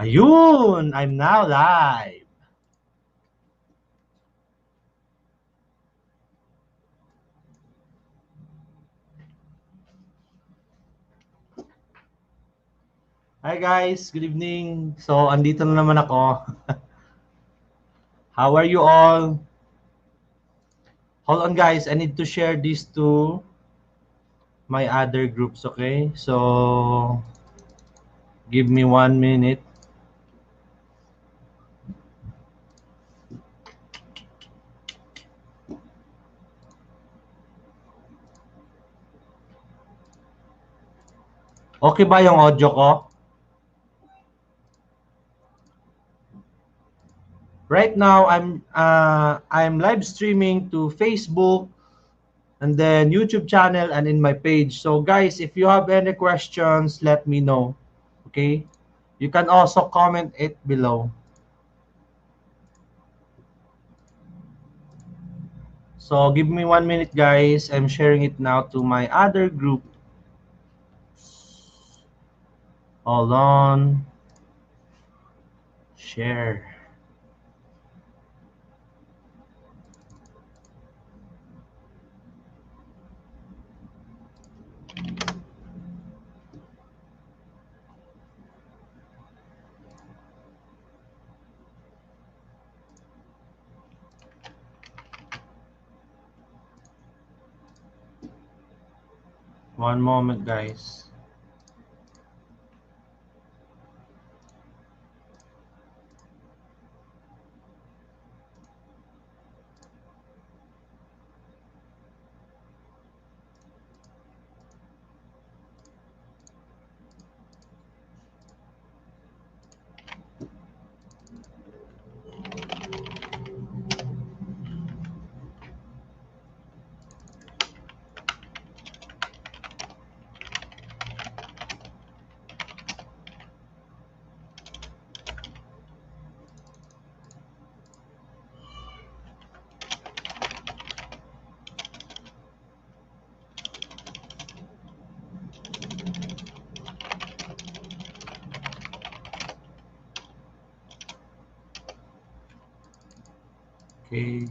Ayun! I'm now live. Hi guys, good evening. So, andito na naman ako. How are you all? Hold on guys, I need to share this to my other groups, okay? So, give me 1 minute. Okay ba yung audio ko? Right now, I'm live streaming to Facebook and then YouTube channel and in my page. So guys, if you have any questions, let me know. Okay? You can also comment it below. So give me 1 minute guys. I'm sharing it now to my other group. Hold on. Share. One moment guys. Okay.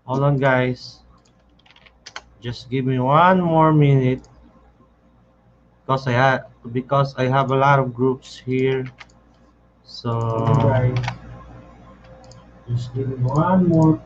Hold on guys. Just give me 1 more minute because I have a lot of groups here. So guys, just give me one more.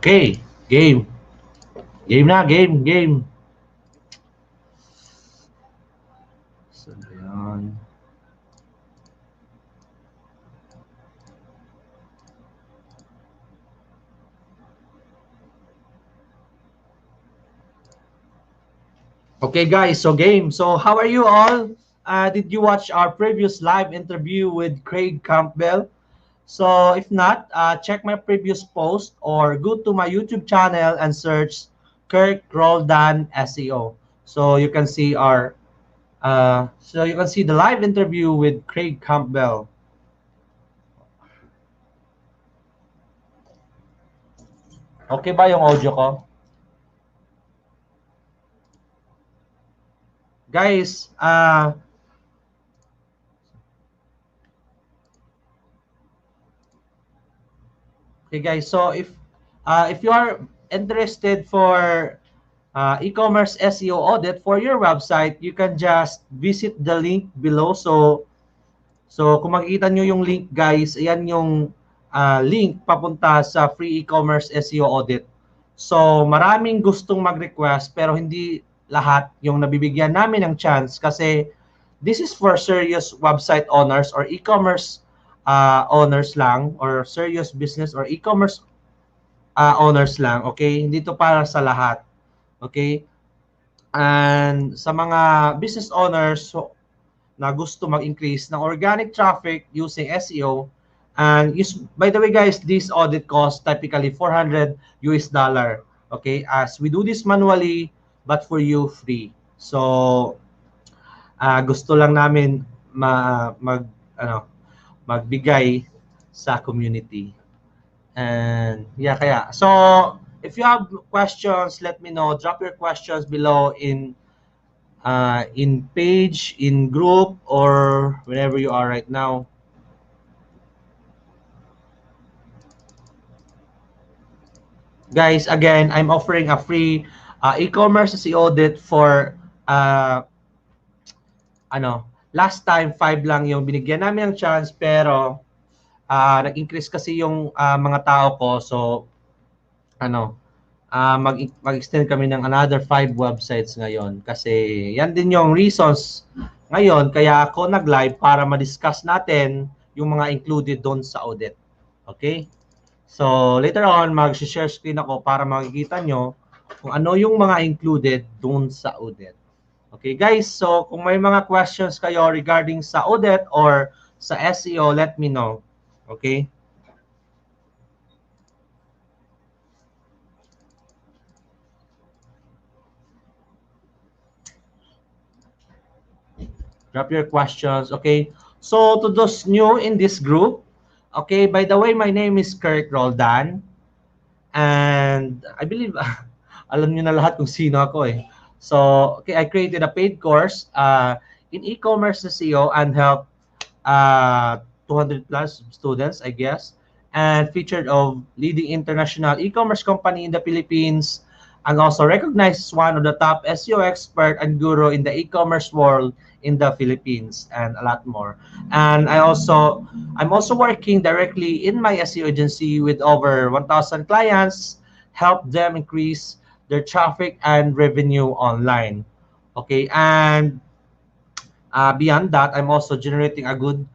Okay, game. Game na, game. So, yan. Okay guys, so game. So how are you all? Did you watch our previous live interview with Craig Campbell? So if not, check my previous post or go to my YouTube channel and search Kherk Roldan SEO. So you can see the live interview with Craig Campbell. Okay ba yung audio ko? Guys, okay guys, so if you are interested for e-commerce SEO audit for your website, you can just visit the link below. So kung makikita nyo yung link guys, ayan yung link papunta sa free e-commerce SEO audit. So maraming gustong mag-request pero hindi lahat yung nabibigyan namin ng chance kasi this is for serious website owners or e-commerce owners lang or serious business or e-commerce owners lang, okay? Hindi to para sa lahat. Okay? And sa mga business owners na gusto mag-increase ng organic traffic using SEO, and by the way guys, this audit costs typically $400. Okay, as we do this manually, but for you free. So gusto lang namin magbigay sa community. And yeah, kaya. So, if you have questions, let me know. Drop your questions below in page, in group, or wherever you are right now. Guys, again, I'm offering a free e-commerce SEO audit for last time 5 lang yung binigyan namin ng chance, pero nag-increase kasi yung mga tao ko, so mag-extend kami ng another 5 websites ngayon kasi yan din yung reasons ngayon kaya ako nag-live para ma-discuss natin yung mga included doon sa audit. Okay? So later on mag-share screen ako para makikita nyo kung ano yung mga included doon sa audit. Okay guys, so kung may mga questions kayo regarding sa audit or sa SEO, let me know. Okay? Drop your questions. Okay. So to those new in this group, okay, by the way, my name is Kherk Roldan. And I believe, alam niyo na lahat kung sino ako eh. So, okay, I created a paid course in e-commerce SEO and help 200 plus students, I guess, and featured of leading international e-commerce company in the Philippines, and also recognized as one of the top SEO expert and guru in the e-commerce world in the Philippines, and a lot more. And I'm also working directly in my SEO agency with over 1,000 clients, help them increase their traffic and revenue online. Okay, and beyond that, I'm also generating a good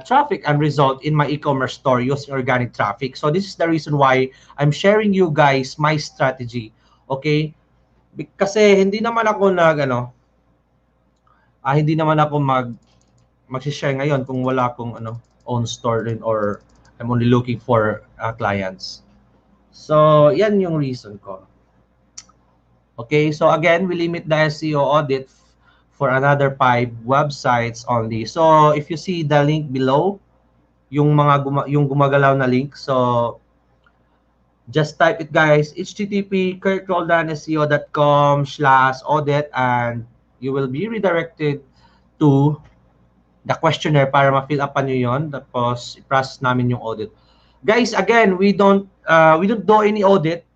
traffic and result in my e-commerce store using organic traffic. So this is the reason why I'm sharing you guys my strategy. Okay? Kasi hindi naman ako hindi naman ako mag-share ngayon kung wala akong own store rin, or I'm only looking for clients. So yan yung reason ko. Okay, so again, we limit the SEO audit for another 5 websites only. So if you see the link below, yung yung gumagalaw na link, so just type it guys, http://kherkroldanseo.com/audit, and you will be redirected to the questionnaire para ma-fill up nyo yun, tapos i-process namin yung audit. Guys, again, we don't do any audit.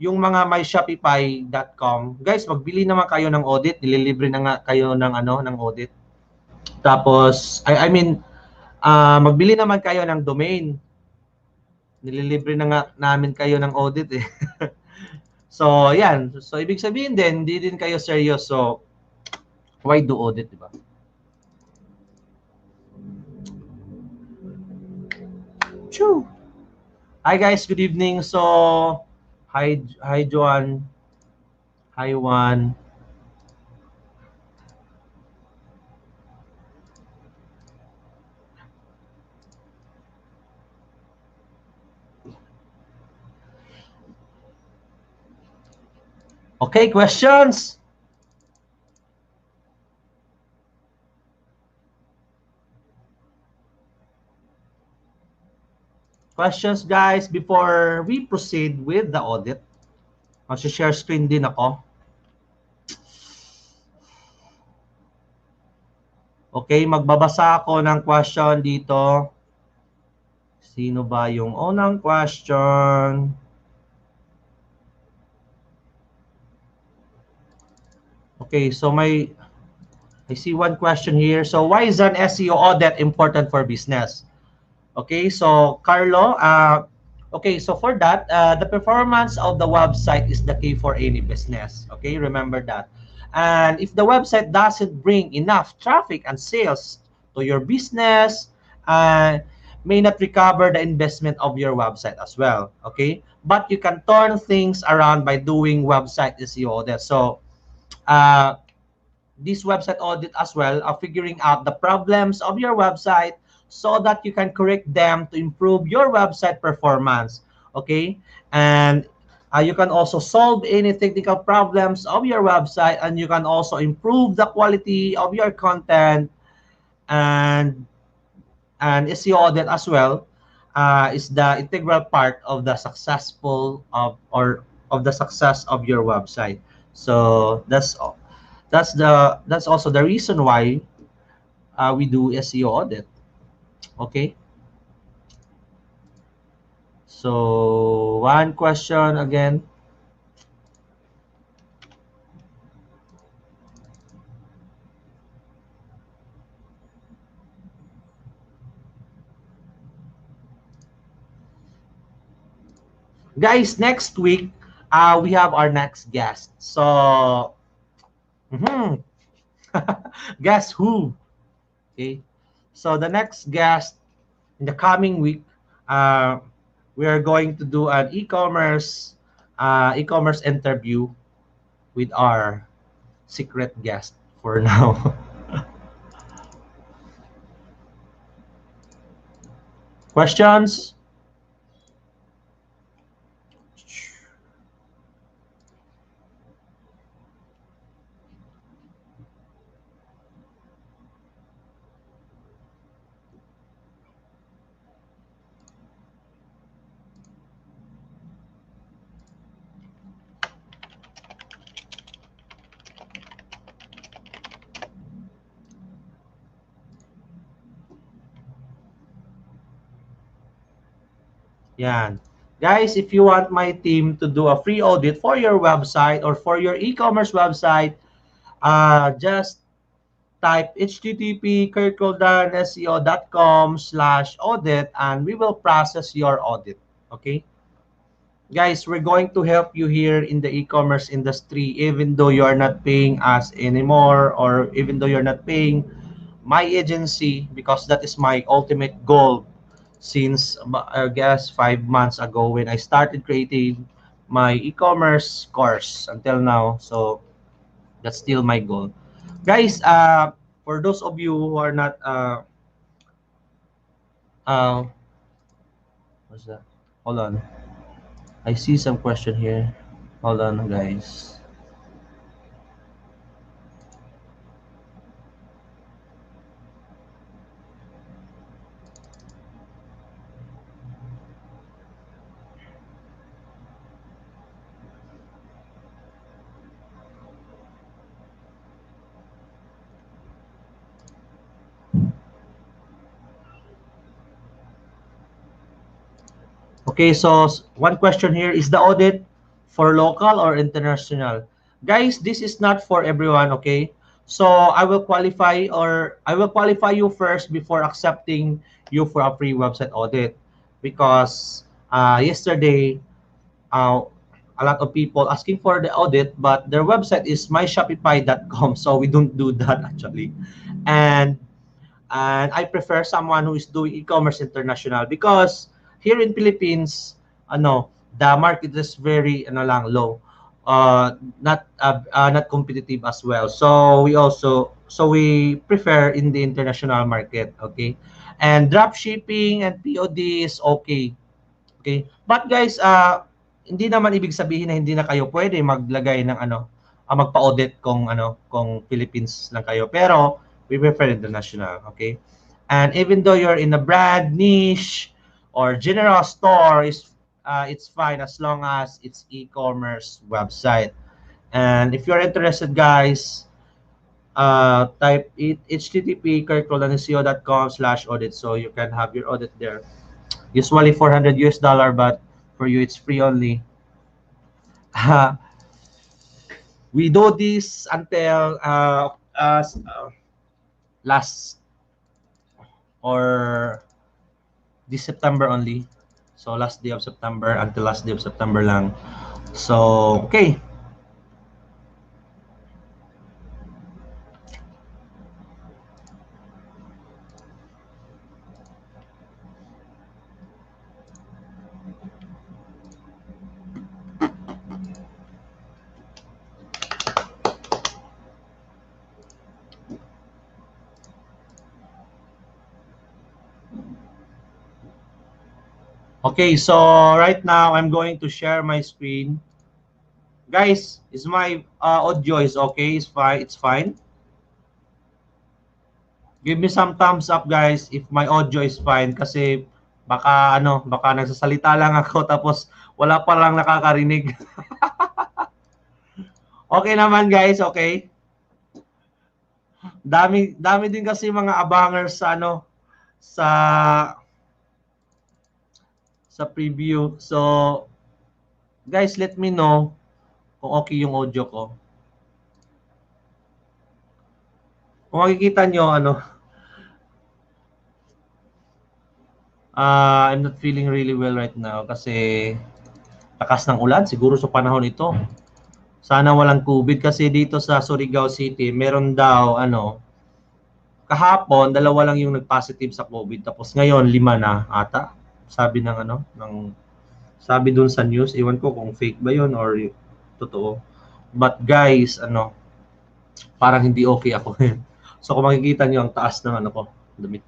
Yung mga myshopify.com, guys, magbili naman kayo ng audit, nililibre na nga kayo ng ng audit. Tapos magbili naman kayo ng domain. Nililibre na nga namin kayo ng audit eh. So, yan. So, ibig sabihin din, hindi din kayo serious. So, why do audit, di ba? Choo! Hi guys, good evening. So, hi Joan. Hi Juan. Okay, questions? Questions guys before we proceed with the audit? Mag-share screen din ako. Okay, magbabasa ako ng question dito. Sino ba yung unang question? Okay, so I see one question here. So why is an SEO audit important for business? Okay, so Carlo, okay, so for that, the performance of the website is the key for any business. Okay, remember that. And if the website doesn't bring enough traffic and sales to your business, may not recover the investment of your website as well. Okay, but you can turn things around by doing website SEO audit. So this website audit as well of figuring out the problems of your website so that you can correct them to improve your website performance. Okay, and you can also solve any technical problems of your website, and you can also improve the quality of your content. And SEO audit as well is the integral part of the successful of the success of your website. So that's also the reason why we do SEO audit. Okay. So one question again. Guys, next week we have our next guest. So mhm, guess who? Okay. So the next guest in the coming week, uh, we are going to do an e-commerce interview with our secret guest for now. Questions? Yan. Guys, if you want my team to do a free audit for your website or for your e-commerce website, just type http kherk.seo.com/audit and we will process your audit. Okay? Guys, we're going to help you here in the e-commerce industry even though you are not paying us anymore, or even though you're not paying my agency, because that is my ultimate goal since I guess 5 months ago when I started creating my e-commerce course until now. So that's still my goal. Guys, for those of you who are not uh what's that? Hold on. I see some question here. Hold on, guys. Okay, so one question here is the audit for local or international? Guys, this is not for everyone, okay? So I will qualify you first before accepting you for a free website audit, because yesterday uh, a lot of people asking for the audit, but their website is myshopify.com, so we don't do that actually. And I prefer someone who is doing e-commerce international, because here in Philippines, the market is very low. Not competitive as well. So we prefer in the international market, okay? And drop shipping and POD is okay. Okay? But guys, hindi naman ibig sabihin na hindi na kayo pwede maglagay ng magpa-audit kung Philippines lang kayo. Pero we prefer international, okay? And even though you're in a brand niche or general store, it's fine as long as it's e-commerce website. And if you're interested, guys, type it http kherk.seo.com/audit so you can have your audit there. Usually $400, but for you it's free only. We do this until last or this September only. So last day of September until last day of September lang. So okay. Okay, so right now I'm going to share my screen. Guys, is my audio is okay? It's fine. It's fine. Give me some thumbs up, guys, if my audio is fine kasi baka nagsasalita lang ako tapos wala pa lang nakakarinig. Okay naman, guys, okay? Dami din kasi mga abangers sa sa sa preview. So, guys, let me know kung okay yung audio ko. Kung makikita nyo, I'm not feeling really well right now kasi lakas ng ulan siguro sa panahon ito. Sana walang COVID kasi dito sa Surigao City, meron daw kahapon dalawa lang yung nag-positive sa COVID tapos ngayon 5 na ata. Sabi ng sabi dun sa news, iwan ko kung fake ba 'yon or totoo. But guys, parang hindi okay ako. So kung makikita niyo ang taas ng ko, damit.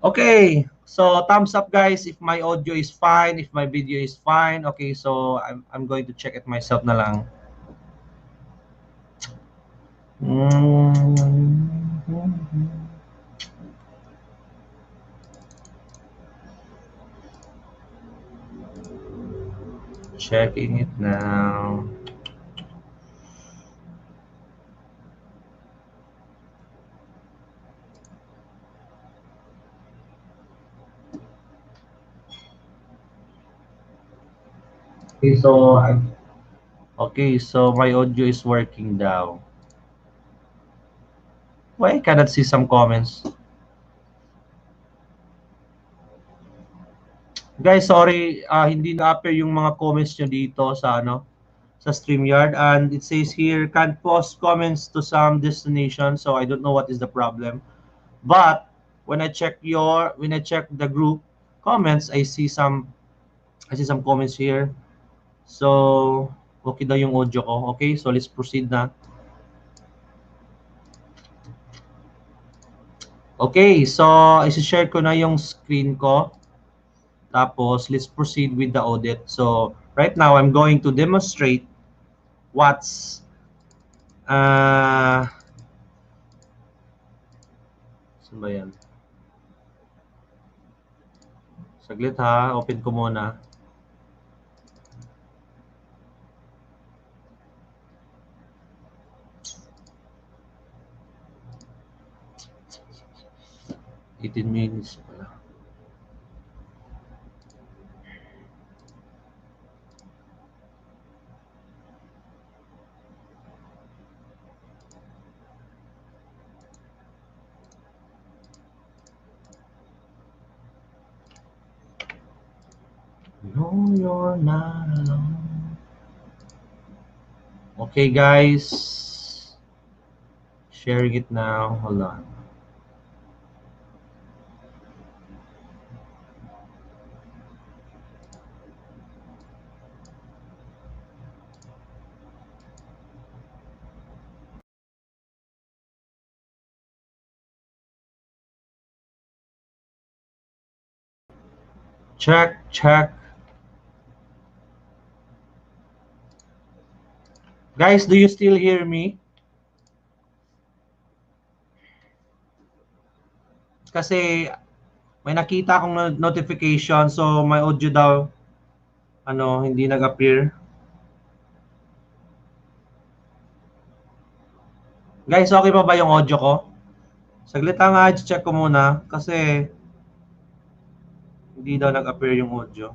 Okay, so thumbs up guys if my audio is fine, if my video is fine. Okay, so I'm going to check it myself na lang. Checking it now. Okay, so my audio is working now. Why I cannot see some comments? Guys, sorry, hindi na-appear yung mga comments nyo dito sa StreamYard, and it says here can't post comments to some destination, so I don't know what is the problem. But when I check the group comments, I see some comments here. So okay daw yung audio ko. Okay, so let's proceed na. Okay, so i-share ko na yung screen ko. Tapos, let's proceed with the audit. So, right now, I'm going to demonstrate what's saan ba yan? Saglit ha, open ko muna. $18 minutes pala. No, you're not alone. Okay, guys. Sharing it now. Hold on. Check, check. Guys, do you still hear me? Kasi may nakita akong notification, so my audio daw hindi nag-appear. Guys, okay pa ba yung audio ko? Saglit lang nga, check ko muna kasi hindi daw nag-appear yung audio.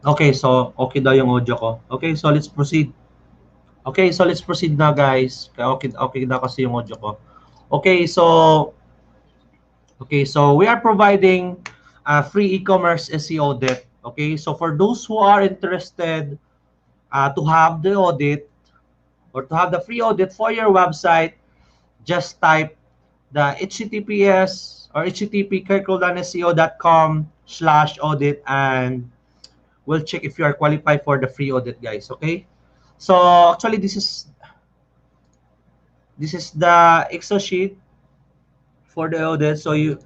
Okay, so okay daw yung audio ko. Okay, so let's proceed. Okay, so let's proceed na guys. Okay na kasi yung audio ko. Okay, so we are providing a free e-commerce SEO audit. Okay, so for those who are interested to have the audit or to have the free audit for your website, just type the https or http kherk.seo.com/audit and we'll check if you are qualified for the free audit, guys. Okay, so actually this is the Excel sheet for the audit, so you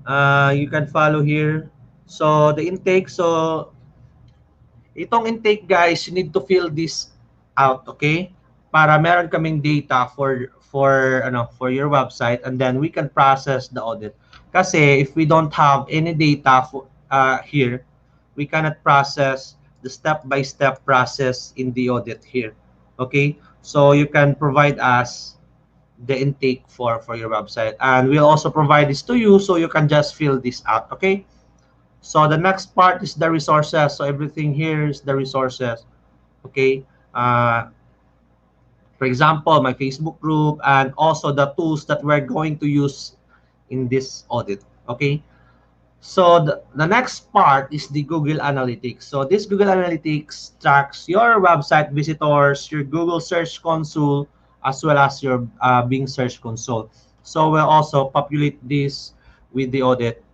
can follow here. So the intake, so itong intake guys, you need to fill this out, okay? Para meron kaming data for your website and then we can process the audit. Kasi if we don't have any data here, we cannot process the step-by-step process in the audit here. Okay? So you can provide us the intake for your website and we'll also provide this to you so you can just fill this out, okay? So the next part is the resources. So everything here is the resources. Okay. For example, my Facebook group and also the tools that we're going to use in this audit. Okay. So the next part is the Google Analytics. So this Google Analytics tracks your website visitors, your Google Search Console, as well as your Bing Search Console. So we'll also populate this with the audit.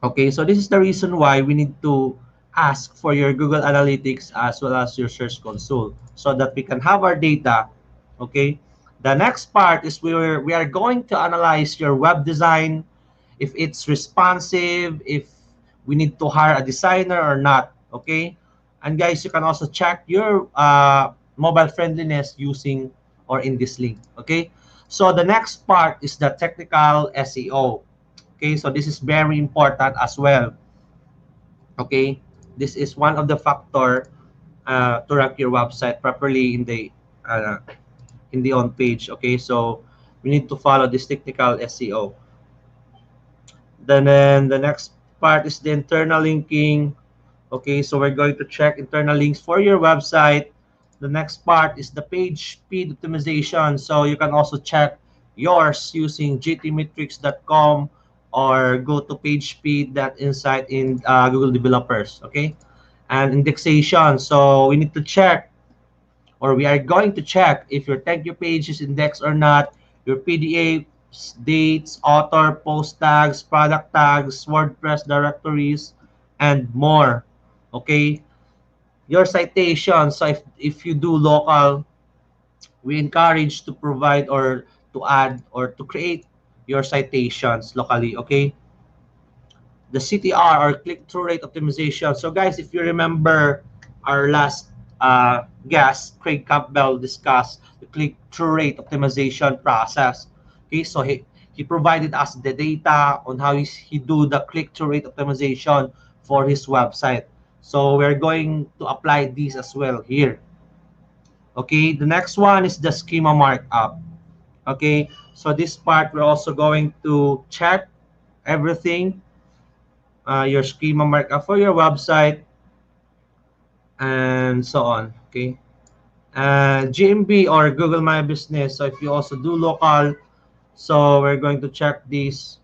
Okay, so this is the reason why we need to ask for your Google Analytics as well as your Search Console so that we can have our data. Okay, the next part is we are going to analyze your web design, if it's responsive, if we need to hire a designer or not. Okay, and guys, you can also check your mobile friendliness using or in this link. Okay, so the next part is the technical SEO. Okay, so this is very important as well. Okay, this is one of the factor to rank your website properly in the on page. Okay, so we need to follow this technical SEO. Then the next part is the internal linking. Okay, so we're going to check internal links for your website. The next part is the page speed optimization. So you can also check yours using gtmetrics.com or go to page speed.insight in Google Developers. Okay, and indexation. So we need to check, or we are going to check if your thank you page is indexed or not, your PDFs, dates, author, post tags, product tags, WordPress directories, and more. Okay, your citations. So if you do local, we encourage to provide or to add or to create your citations locally. Okay, the CTR or click-through rate optimization. So guys, if you remember our last guest, Craig Campbell, discussed the click-through rate optimization process. Okay, so he provided us the data on how he do the click-through rate optimization for his website. So we're going to apply this as well here. Okay, the next one is the schema markup. Okay, so this part we're also going to check everything, your schema markup for your website, and so on. Okay, GMB or Google My Business. So if you also do local, so we're going to check this.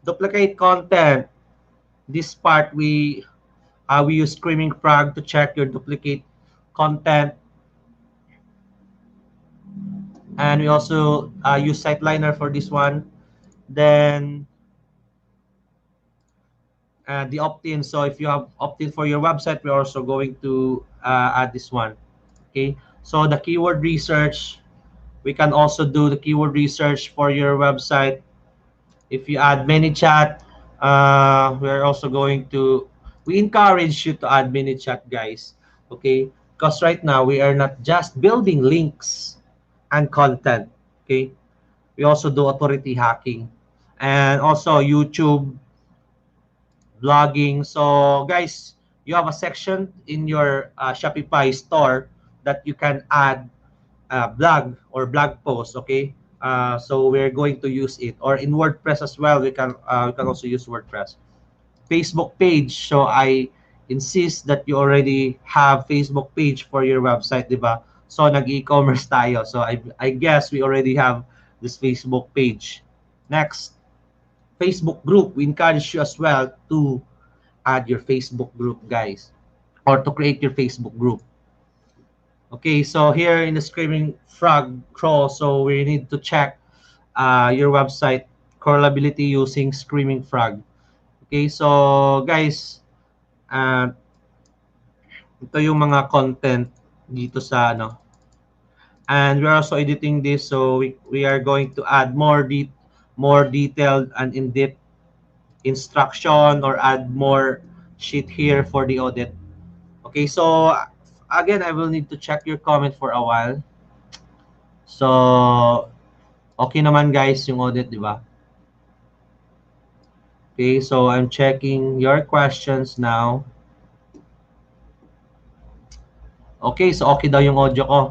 Duplicate content. This part we use Screaming Frog to check your duplicate content, and we also use Siteliner for this one. Then the opt-in. So if you have opt-in for your website, we're also going to add this one. Okay, so the keyword research, we can also do the keyword research for your website. If you add ManyChat, we're also going to, we encourage you to add ManyChat, guys. Okay, because right now we are not just building links and content. Okay, we also do authority hacking and also YouTube blogging. So guys, you have a section in your Shopify store that you can add blog or blog post. Okay, so we're going to use it, or in WordPress as well. We can also use WordPress. Facebook page. So I insist that you already have Facebook page for your website, diba? So nag-e-commerce tayo. So I guess we already have this Facebook page. Next, Facebook group. We encourage you as well to add your Facebook group, guys, or to create your Facebook group. Okay, so here in the Screaming Frog crawl, so we need to check your website crawlability using Screaming Frog. Okay, so guys, uh, ito yung mga content dito sa ano. And we're also editing this, so we are going to add more detailed and in-depth instruction or add more sheet here for the audit. Okay, so again, I will need to check your comment for a while. So, okay naman guys yung audit, di ba? Okay, so I'm checking your questions now. Okay, so okay daw yung audio ko.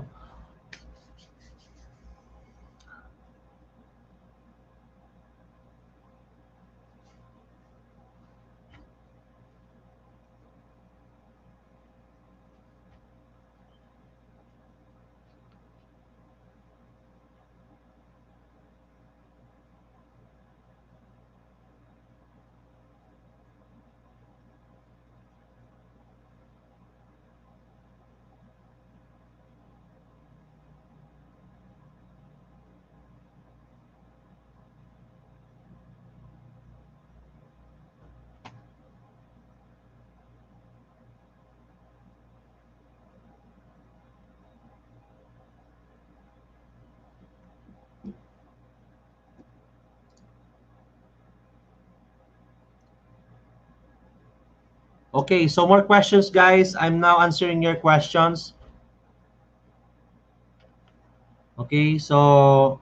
Okay, so more questions guys. I'm now answering your questions. Okay, so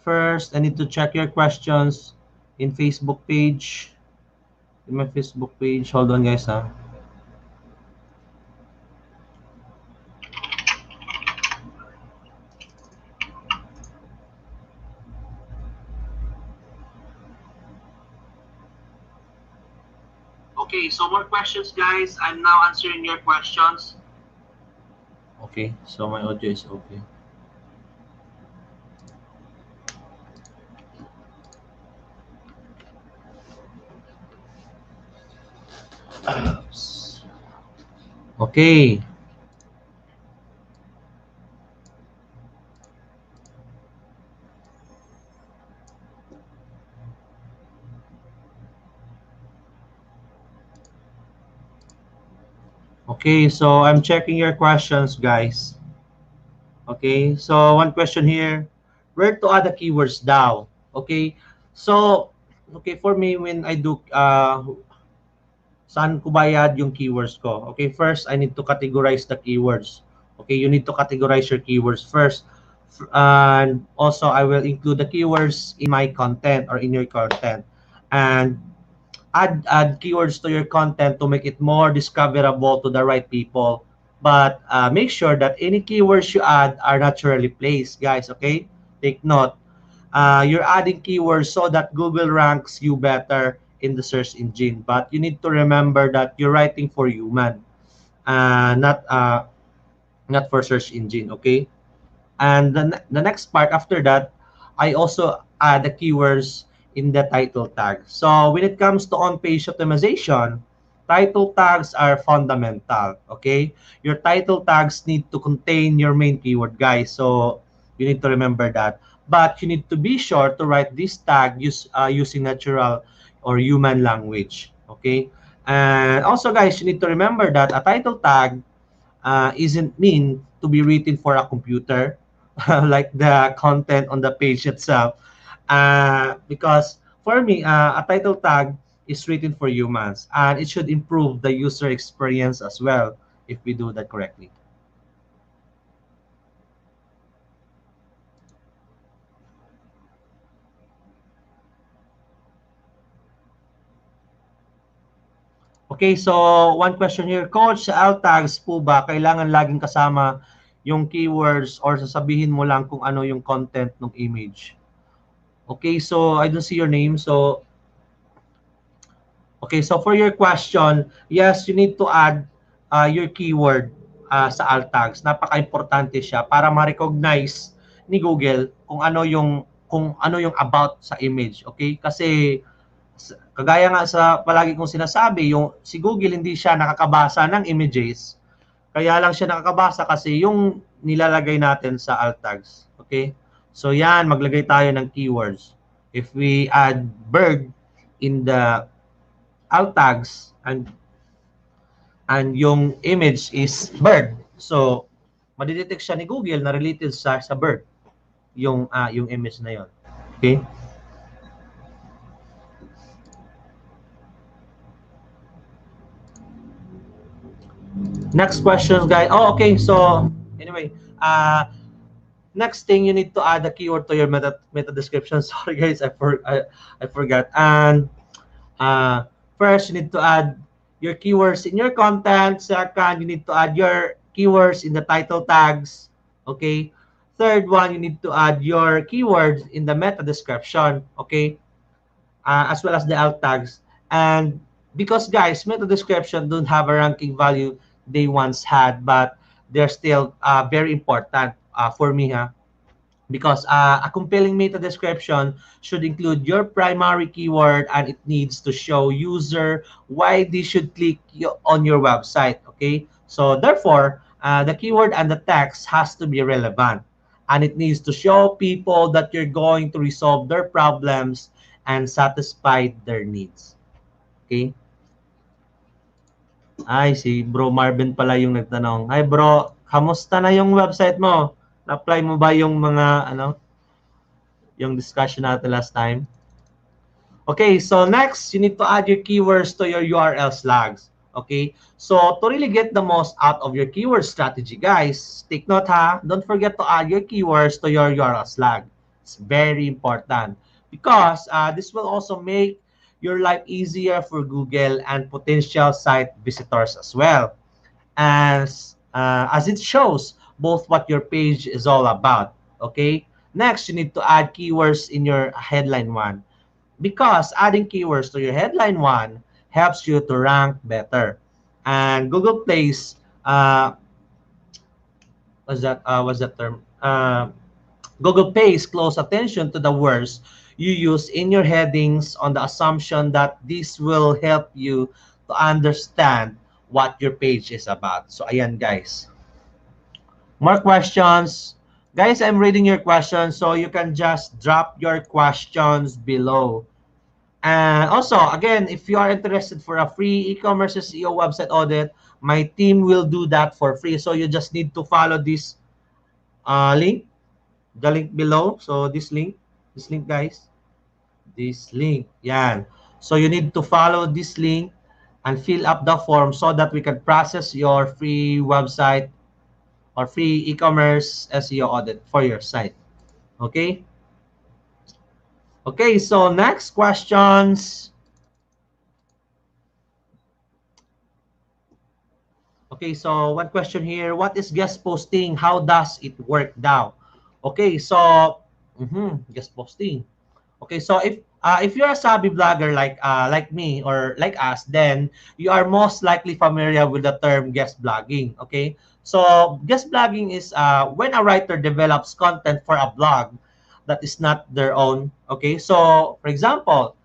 first I need to check your questions in Facebook page. In my Facebook page. Hold on guys ha. Okay, so more questions guys. I'm now answering your questions. Okay, so my audio is okay. Okay. Okay, so I'm checking your questions, guys. Okay, so one question here. Where to add the keywords down? Okay, so, okay, for me, when I do, saan ko bayad yung keywords ko? Okay, first, I need to categorize the keywords. Okay, you need to categorize your keywords first. And also, I will include the keywords in my content or in your content. And add keywords to your content to make it more discoverable to the right people. But make sure that any keywords you add are naturally placed, guys. Okay, take note. You're adding keywords so that Google ranks you better in the search engine. But you need to remember that you're writing for human, not for search engine. Okay. And the next part after that, I also add the keywords in the title tag. So when it comes to on-page optimization, title tags are fundamental, okay? Your title tags need to contain your main keyword, guys. So you need to remember that. But you need to be sure to write this tag using natural or human language, okay? And also, guys, you need to remember that a title tag isn't mean to be written for a computer like the content on the page itself, because for me a title tag is written for humans and it should improve the user experience as well if we do that correctly. Okay, so one question here, Coach, sa alt tags po ba kailangan laging kasama yung keywords or sasabihin mo lang kung ano yung content ng image? Okay, so I don't see your name. So okay, so for your question, yes, you need to add your keyword sa alt tags. Napaka-importante siya para ma-recognize ni Google kung ano yung about sa image, okay? Kasi kagaya nga sa palagi kong sinasabi, yung si Google hindi siya nakakabasa ng images. Kaya lang siya nakakabasa kasi yung nilalagay natin sa alt tags, okay? So yan, maglagay tayo ng keywords. If we add bird in the alt tags and yung image is bird. So, madidetect siya ni Google na related sa bird yung image na yon. Okay? Next questions, guys. Oh, okay. So, anyway, next thing you need to add a keyword to your meta description. Sorry, guys, I forgot. And first, you need to add your keywords in your content. Second, you need to add your keywords in the title tags. Okay. Third one, you need to add your keywords in the meta description. Okay. As well as the alt tags. And because guys, meta description don't have a ranking value they once had, but they're still very important for me, because a compelling meta description should include your primary keyword, and it needs to show user why they should click on your website. Okay, so therefore the keyword and the text has to be relevant, and it needs to show people that you're going to resolve their problems and satisfy their needs. Okay. Ay, si Bro Marvin pala yung nagtanong. Ay bro, kamusta na yung website mo? Na-apply mo ba yung mga yung discussion natin last time? Okay, so next, you need to add your keywords to your URL slags. Okay, so to really get the most out of your keyword strategy, guys, take note ha, don't forget to add your keywords to your URL slag. It's very important because this will also make your life easier for Google and potential site visitors as well. As it shows both what your page is all about. Okay, next, you need to add keywords in your headline one, because adding keywords to your headline one helps you to rank better. And Google Plays, what's that term? Google pays close attention to the words you use in your headings on the assumption that this will help you to understand what your page is about. So ayan guys. More questions. Guys, I'm reading your questions, so you can just drop your questions below. And also, again, if you are interested for a free e-commerce SEO website audit, my team will do that for free. So you just need to follow this link, the link below. So this link, guys, this link, yan. So you need to follow this link and fill up the form so that we can process your free website or free e-commerce SEO audit for your site. Okay? Okay, so next questions. Okay, so one question here. What is guest posting? How does it work now? Okay, so guest posting. Okay, so if you're a savvy blogger like me or like us, then you are most likely familiar with the term guest blogging. Okay, so guest blogging is when a writer develops content for a blog that is not their own. Okay, so for example,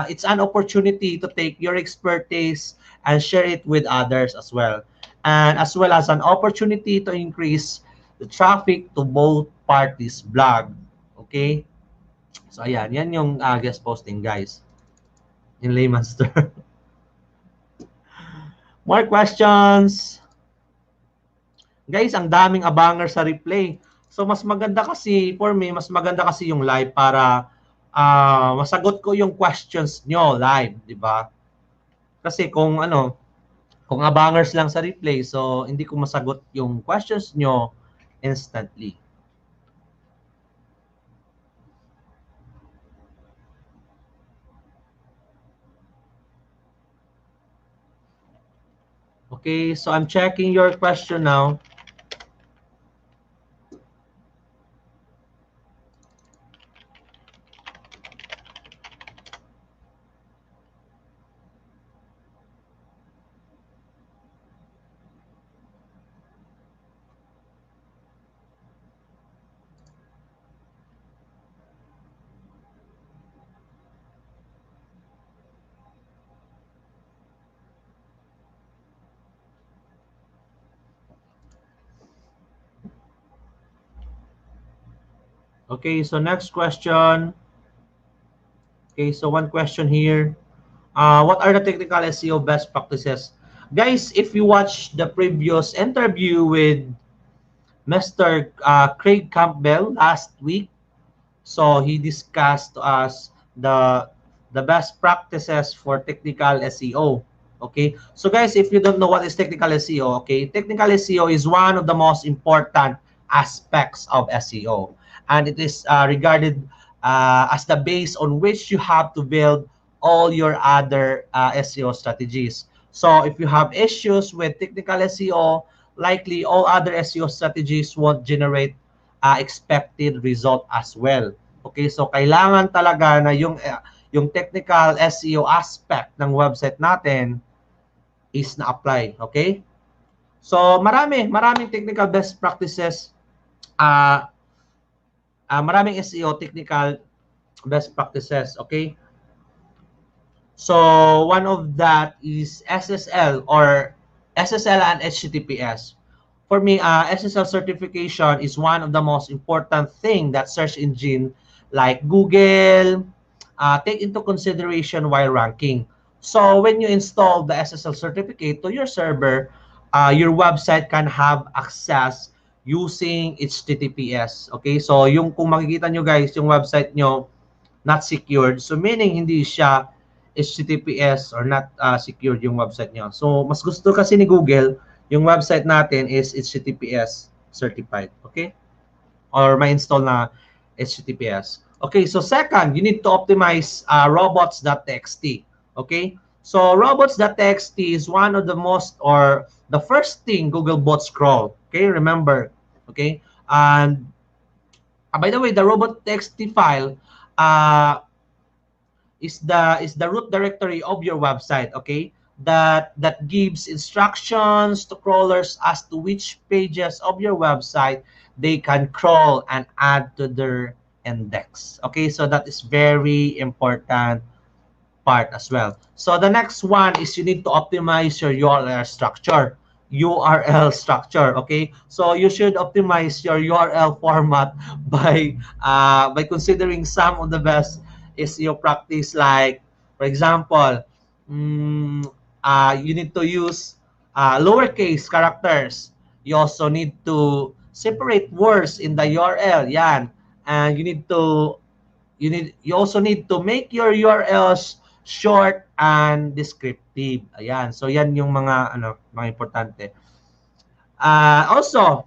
it's an opportunity to take your expertise and share it with others as well, and as well as an opportunity to increase the traffic to both parties' blog. Okay. So, ayan. Yan yung guest posting, guys. In layman's term. More questions. Guys, ang daming abanger sa replay. So, mas maganda kasi, for me, mas maganda kasi yung live para masagot ko yung questions nyo live, di ba? Kasi kung abangers lang sa replay, so hindi ko masagot yung questions nyo instantly. Okay, so I'm checking your question now. Okay, so next question. Okay, so one question here. What are the technical SEO best practices? Guys, if you watch the previous interview with Mr. Craig Campbell last week, so he discussed to us the best practices for technical SEO. Okay, so guys, if you don't know what is technical SEO, okay, technical SEO is one of the most important aspects of SEO, and it is regarded as the base on which you have to build all your other SEO strategies. So if you have issues with technical SEO, likely all other SEO strategies won't generate expected result as well. Okay, so kailangan talaga na yung technical SEO aspect ng website natin is na-apply. Okay? So maraming technical best practices, uh, maraming SEO technical best practices. Okay? So one of that is SSL or SSL and HTTPS. For me, SSL certification is one of the most important thing that search engine like Google take into consideration while ranking. So when you install the SSL certificate to your server, your website can have access using HTTPS. Okay, so yung kung makikita nyo guys, yung website nyo not secured, so meaning hindi siya HTTPS or not secured yung website nyo. So mas gusto kasi ni Google yung website natin is HTTPS certified. Okay? Or may install na HTTPS. Okay, so second, you need to optimize robots.txt. Okay? So robots.txt is one of the most or the first thing Google bots crawl. Okay, remember. Okay? And by the way, the robot.txt file uh, is the root directory of your website, okay? That gives instructions to crawlers as to which pages of your website they can crawl and add to their index. Okay, so that is very important part as well. So the next one is you need to optimize your URL structure. URL structure, okay? So you should optimize your URL format by considering some of the best SEO practice, like for example, you need to use lowercase characters. You also need to separate words in the URL, yan. And you also need to make your URLs short and descriptive. Ayan. So yan yung mga importante. Also,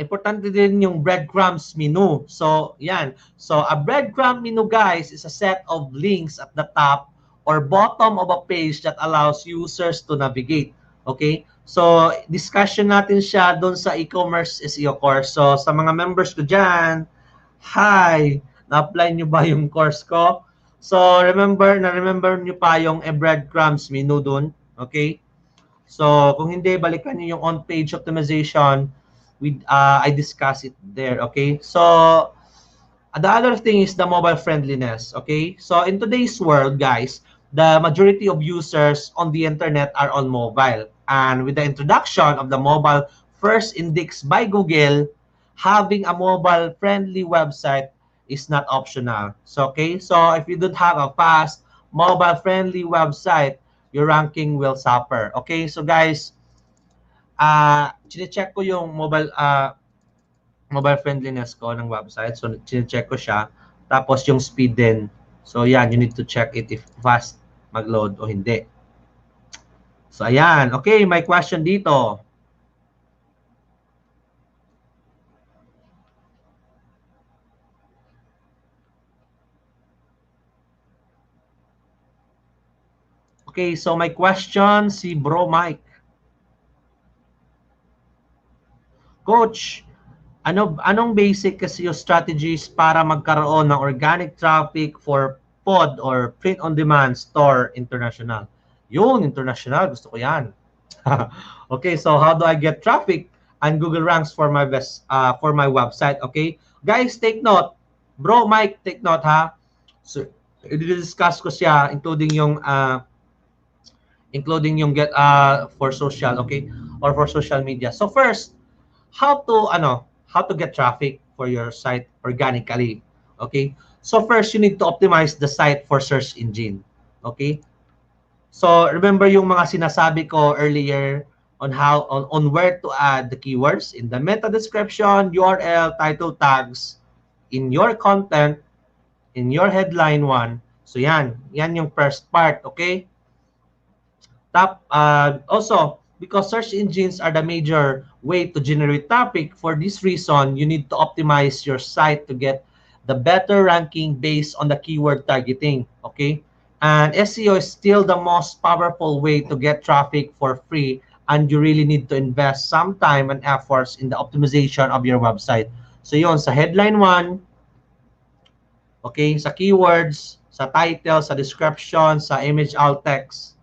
importante din yung breadcrumbs menu. So, yan. So, a breadcrumb menu, guys, is a set of links at the top or bottom of a page that allows users to navigate. Okay? So, discussion natin siya doon sa e-commerce SEO course. So, sa mga members ko dyan, hi! Na-apply nyo ba yung course ko? So, remember nyo pa yung breadcrumbs menu doon. Okay? So, kung hindi, balikan nyo yung on-page optimization. I discuss it there. Okay? So, the other thing is the mobile friendliness. Okay? So, in today's world, guys, the majority of users on the internet are on mobile. And with the introduction of the mobile first index by Google, having a mobile-friendly website is not optional. So, okay? So, if you don't have a fast, mobile-friendly website, your ranking will suffer. Okay? So, guys, chine-check ko yung mobile friendliness ko ng website. So, chine-check ko siya. Tapos, yung speed din. So, yan, you need to check it if fast mag-load o hindi. So, ayan. Okay, may question dito. Okay, so my question si Bro Mike. Coach, anong basic SEO strategies para magkaroon ng organic traffic for pod or print on demand store international? Yun, international, gusto ko 'yan. Okay, so how do I get traffic and Google ranks for my for my website? Okay, guys, take note. Bro Mike, take note ha. So, i-discuss ko siya including yung get for social, okay, or for social media. So first, how to get traffic for your site organically. Okay? So first, you need to optimize the site for search engine. Okay? So remember yung mga sinasabi ko earlier on how on where to add the keywords in the meta description, URL, title tags, in your content, in your headline one. So yan yung first part, okay? Also, because search engines are the major way to generate traffic, for this reason, you need to optimize your site to get the better ranking based on the keyword targeting, okay? And SEO is still the most powerful way to get traffic for free, and you really need to invest some time and efforts in the optimization of your website. So yun, sa headline 1, okay, sa keywords, sa title, sa description, sa image alt text.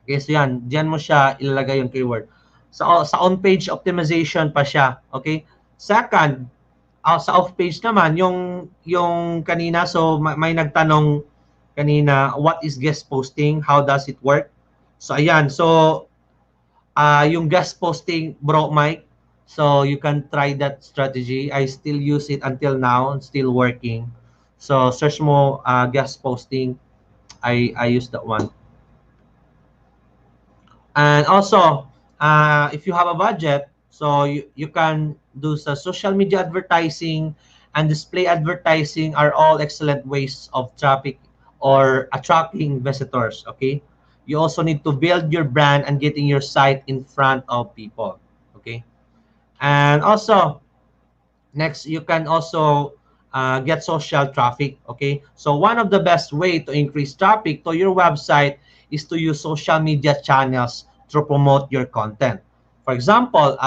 Okay, so yan, diyan mo siya ilalagay yung keyword. Sa on-page optimization pa siya, okay? Second, sa off-page naman, yung kanina, so may nagtanong kanina, what is guest posting? How does it work? So ayan, so yung guest posting, bro Mike, so you can try that strategy. I still use it until now, still working. So search mo guest posting, I use that one. And also, if you have a budget, so you can do some social media advertising and display advertising are all excellent ways of traffic or attracting visitors, okay? You also need to build your brand and getting your site in front of people, okay? And also, next, you can also get social traffic, okay? So one of the best way to increase traffic to your website is to use social media channels to promote your content. For example,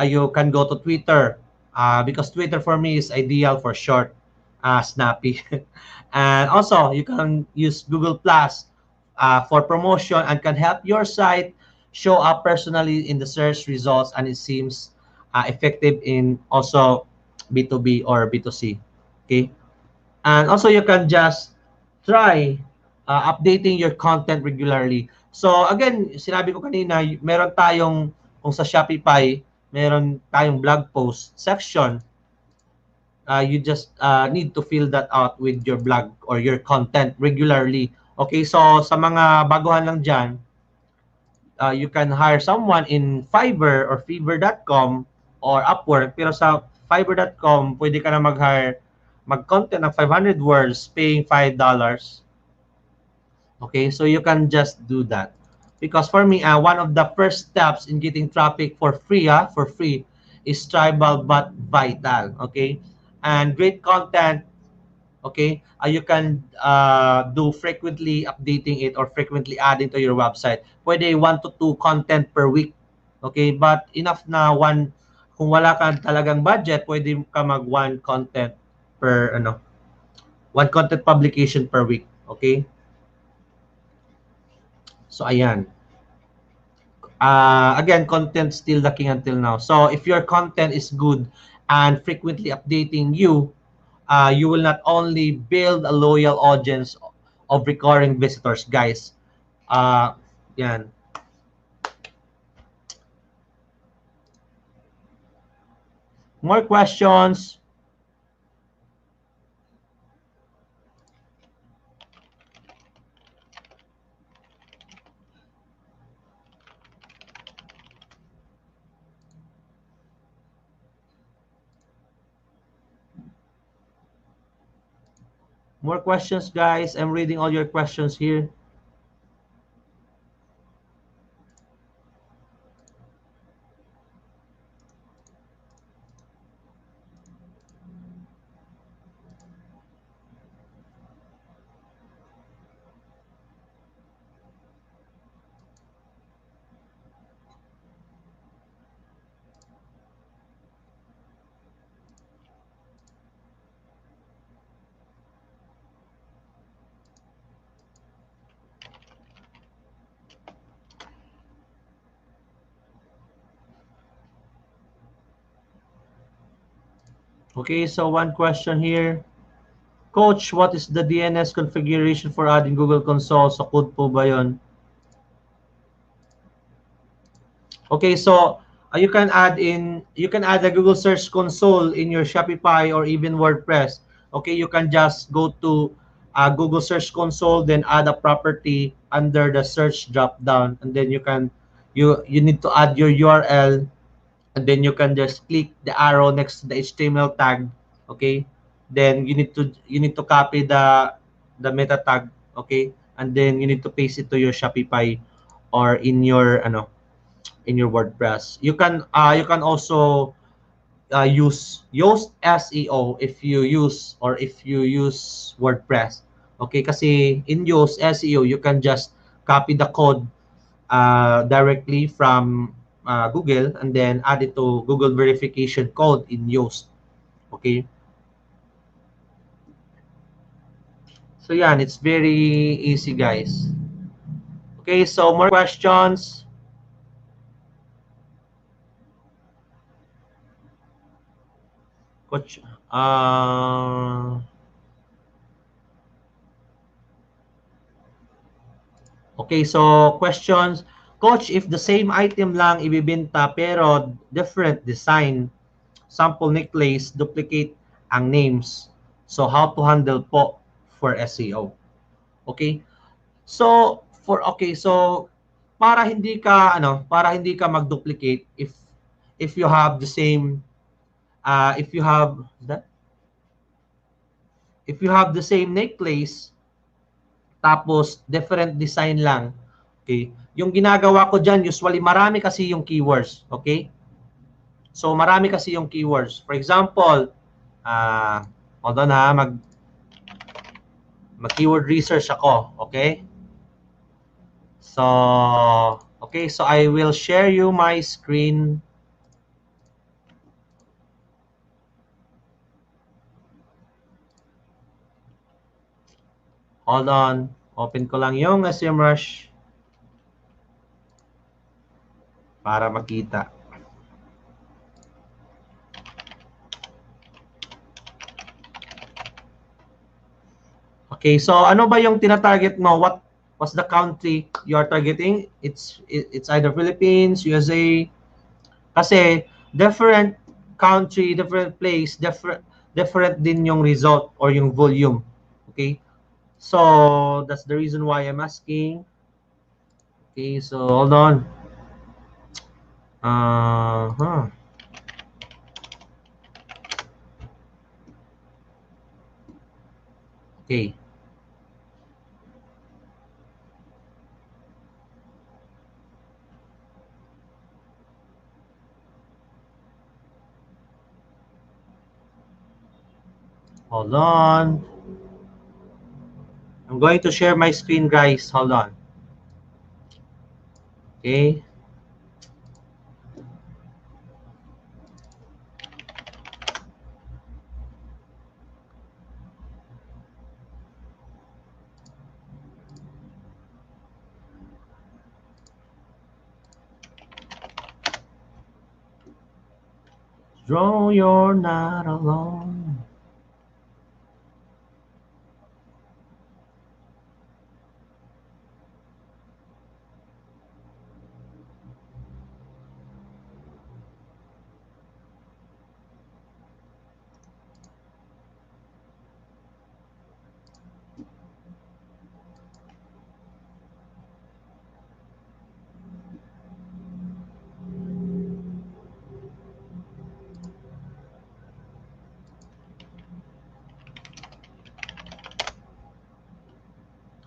you can go to Twitter because Twitter for me is ideal for short, snappy. And also, you can use Google Plus for promotion and can help your site show up personally in the search results, and it seems effective in also B2B or B2C. Okay? And also, you can just try updating your content regularly. So again, sinabi ko kanina, meron tayong, kung sa Shopify, meron tayong blog post section. You just need to fill that out with your blog or your content regularly. Okay, so sa mga baguhan lang dyan, you can hire someone in Fiverr or Fiverr.com or Upwork. Pero sa Fiverr.com, pwede ka na mag-hire, mag-content ng 500 words, paying $5. Okay, so you can just do that. Because for me, one of the first steps in getting traffic for free is tribal but vital. Okay, and great content. Okay, you can do frequently updating it or frequently adding to your website. Pwede 1 to 2 content per week. Okay, but enough na one. Kung wala ka talagang budget, pwede ka mag one content per one content publication per week. Okay. So ayan. Again, content still lacking until now. So if your content is good and frequently updating you, you will not only build a loyal audience of recurring visitors, guys. Yan. More questions? More questions, guys? I'm reading all your questions here. Okay, so one question here. Coach, what is the DNS configuration for adding Google Console? So code po ba yun? Okay, so you can add a Google Search Console in your Shopify or even WordPress. Okay, you can just go to Google Search Console, then add a property under the search drop down, and then you need to add your URL, and then you can just click the arrow next to the HTML tag. Okay, then you need to copy the meta tag. Okay, and then you need to paste it to your Shopify or in your WordPress. You can also use Yoast SEO if you use WordPress. Okay, kasi in Yoast SEO you can just copy the code directly from Google and then add it to Google verification code in Yoast. Okay, so yan, it's very easy, guys. Okay, so more questions. Coach, okay, so questions. Coach, if the same item lang ibibenta pero different design, sample necklace, duplicate ang names. So how to handle po for SEO? Okay? So para hindi ka mag-duplicate if you have the same if you have that if you have the same necklace tapos different design lang. Okay? Yung ginagawa ko diyan usually marami kasi yung keywords, okay? So marami kasi yung keywords. For example, hold on ha, mag-keyword research ako, okay? So, okay, so I will share you my screen. Hold on. Open ko lang yung SEMrush para makita. Okay, so ano ba yung tina-target mo? What's the country you are targeting? It's either Philippines, USA. Kasi different country, different place, different din yung result or yung volume. Okay? So that's the reason why I'm asking. Okay, so hold on. Okay. Hold on. I'm going to share my screen, guys. Hold on. Okay. Draw, you're not alone.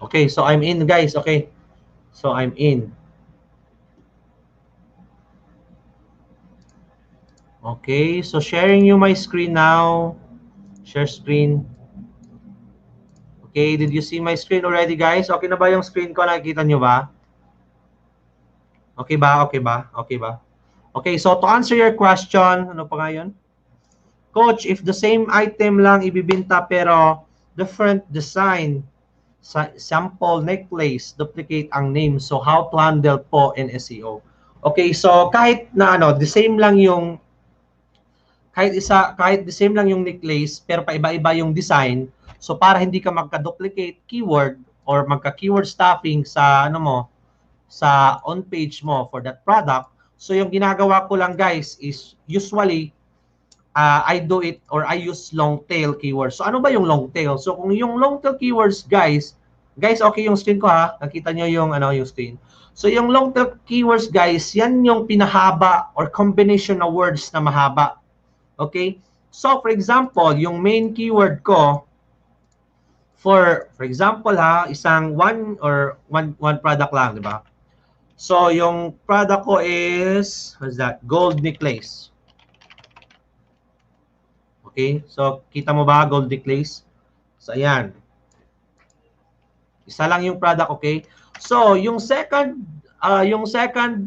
Okay, so I'm in, guys. Okay. So I'm in. Okay, so sharing you my screen now. Share screen. Okay, did you see my screen already, guys? Okay na ba yung screen ko? Nakikita nyo ba? Okay ba? Okay ba? Okay ba? Okay, so to answer your question, ano pa nga yun? Coach, if the same item lang ibibinta pero different design, sample necklace, duplicate ang name. So how to handle po in SEO? Okay, so kahit na the same lang yung kahit the same lang yung necklace pero paiba-iba yung design, so para hindi ka magka-duplicate keyword or magka-keyword stuffing sa sa on page mo for that product, So yung ginagawa ko lang guys is usually I do it or I use long tail keywords. So ano ba yung long tail? So kung yung long tail keywords guys, okay yung screen ko ha. Nakita nyo yung yung screen. So yung long tail keywords guys, yan yung pinahaba or combination of words na mahaba. Okay? So for example, yung main keyword ko for example ha, isang one product lang, di ba? So yung product ko is what's that? Gold necklace. Okay? So kita mo ba gold necklace? So ayan. Isa lang yung product, okay? So yung second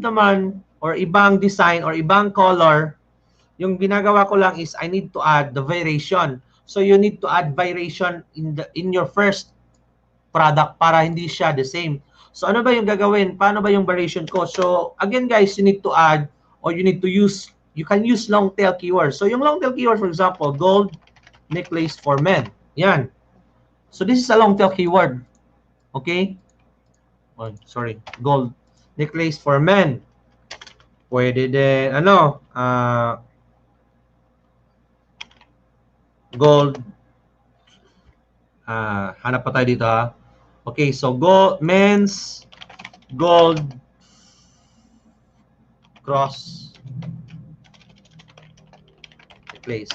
naman or ibang design or ibang color, yung ginagawa ko lang is I need to add the variation. So you need to add variation in your first product para hindi siya the same. So ano ba yung gagawin? Paano ba yung variation ko? So again guys, you need to add or you can use long tail keywords. So yung long tail keywords, for example, gold necklace for men. Yan. So this is a long tail keyword. Okay? Oh, sorry. Gold necklace for men. Pwede din, gold. Hanap pa tayo dito ha. Okay, so men's gold cross necklace.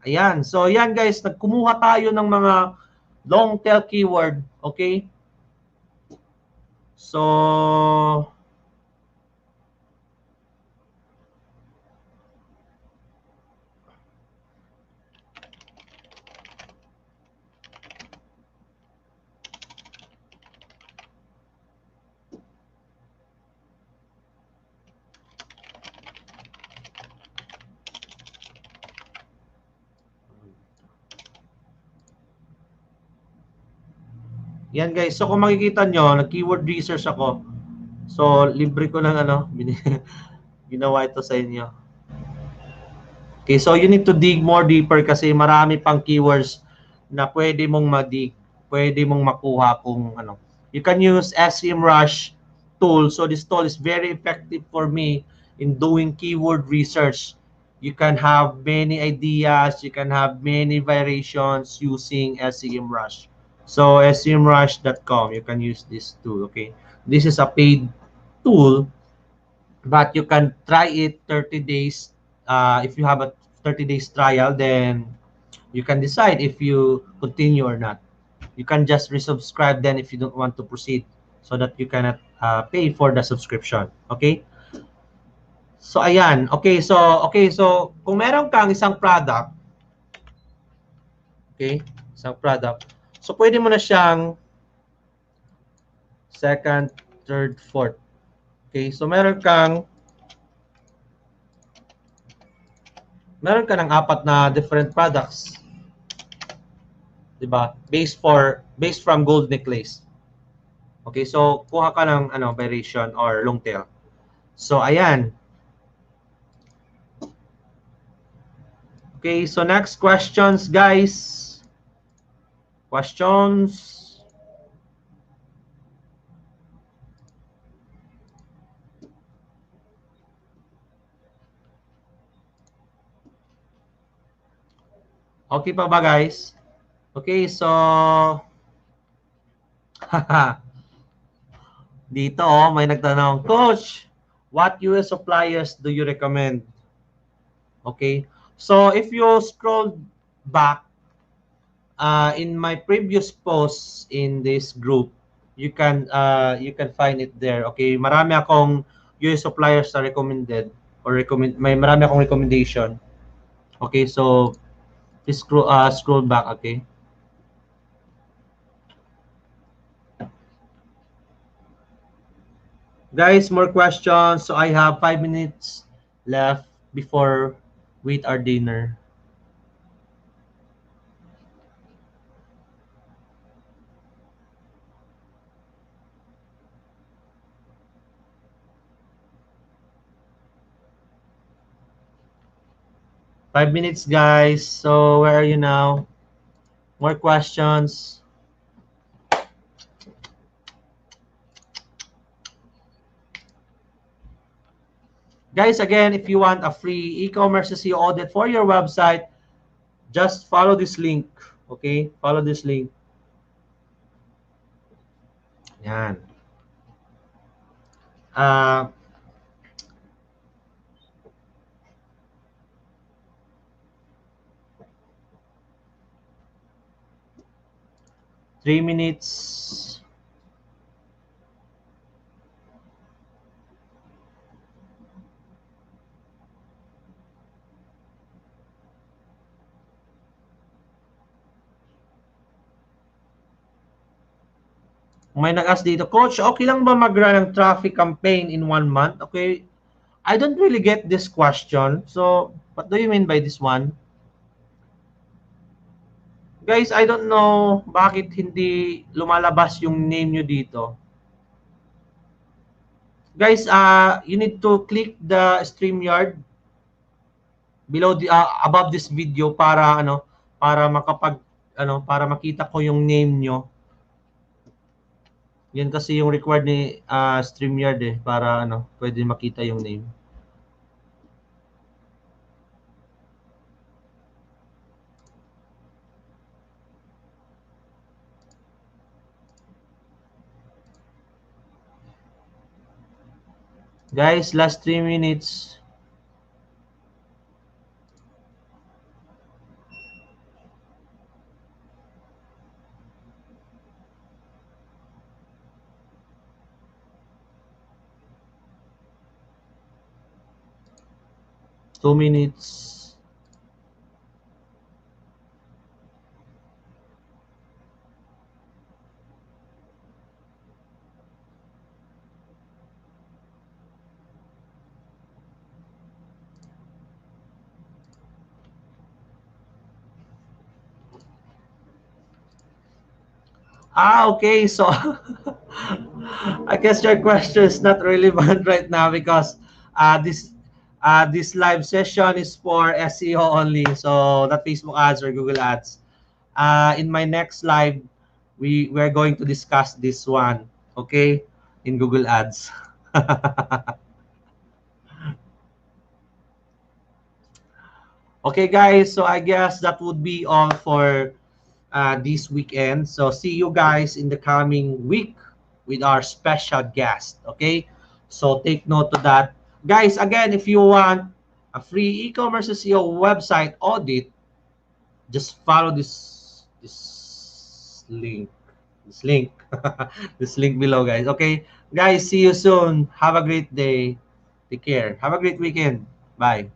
Ayan. So, yan guys, nagkumuha tayo ng mga long tail keyword. Okay? So, yan guys. So, kung makikita nyo, nag-keyword research ako. So, libre ko ng ginawa ito sa inyo. Okay, so you need to dig more deeper kasi marami pang keywords na pwede mong mag-dig, pwede mong makuha kung ano. You can use SEMrush tool. So this tool is very effective for me in doing keyword research. You can have many ideas, you can have many variations using SEMrush. So semrush.com, you can use this tool, okay? This is a paid tool, but you can try it 30 days. If you have a 30 days trial, then you can decide if you continue or not. You can just resubscribe then if you don't want to proceed, so that you cannot pay for the subscription. Okay? So ayan. Okay, so kung meron kang isang product, okay? Isang product. So pwede mo na siyang second, third, fourth. Okay? So meron ka ng apat na different products. 'Di ba? Based from gold necklace. Okay, so kuha ka ng variation or long tail. So ayan. Okay, so next questions guys. Questions. Okay pa ba guys? Okay, so dito may nagtanong, Coach, what US suppliers do you recommend? Okay, so if you scroll back in my previous posts in this group, you can find it there. Okay, marami akong US suppliers na recommended or marami akong recommendation. Okay, so please scroll back, okay? Guys, more questions. So I have 5 minutes left before we eat our dinner. Five minutes, guys. So where are you now? More questions. Guys, again, if you want a free e-commerce SEO audit for your website, just follow this link. Okay? Follow this link. Yan. Uh, 3 minutes. May nag-ask dito, Coach, okay lang ba mag-run ng traffic campaign in 1 month? Okay, I don't really get this question. So, what do you mean by this one? Guys, I don't know bakit hindi lumalabas yung name nyo dito. Guys, you need to click the StreamYard below the above this video para para makita ko yung name nyo. Yan kasi yung required ni StreamYard para pwede makita yung name. Guys, last 3 minutes. Two minutes. Okay. So, I guess your question is not relevant right now because this live session is for SEO only. So, not Facebook ads or Google ads. In my next live, we're going to discuss this one. Okay? In Google ads. Okay, guys. So, I guess that would be all for this weekend. So see you guys in the coming week with our special guest. Okay, so take note of that, guys. Again, if you want a free e-commerce SEO website audit, just follow this link, this link, this link below, guys. Okay, guys. See you soon. Have a great day. Take care. Have a great weekend. Bye.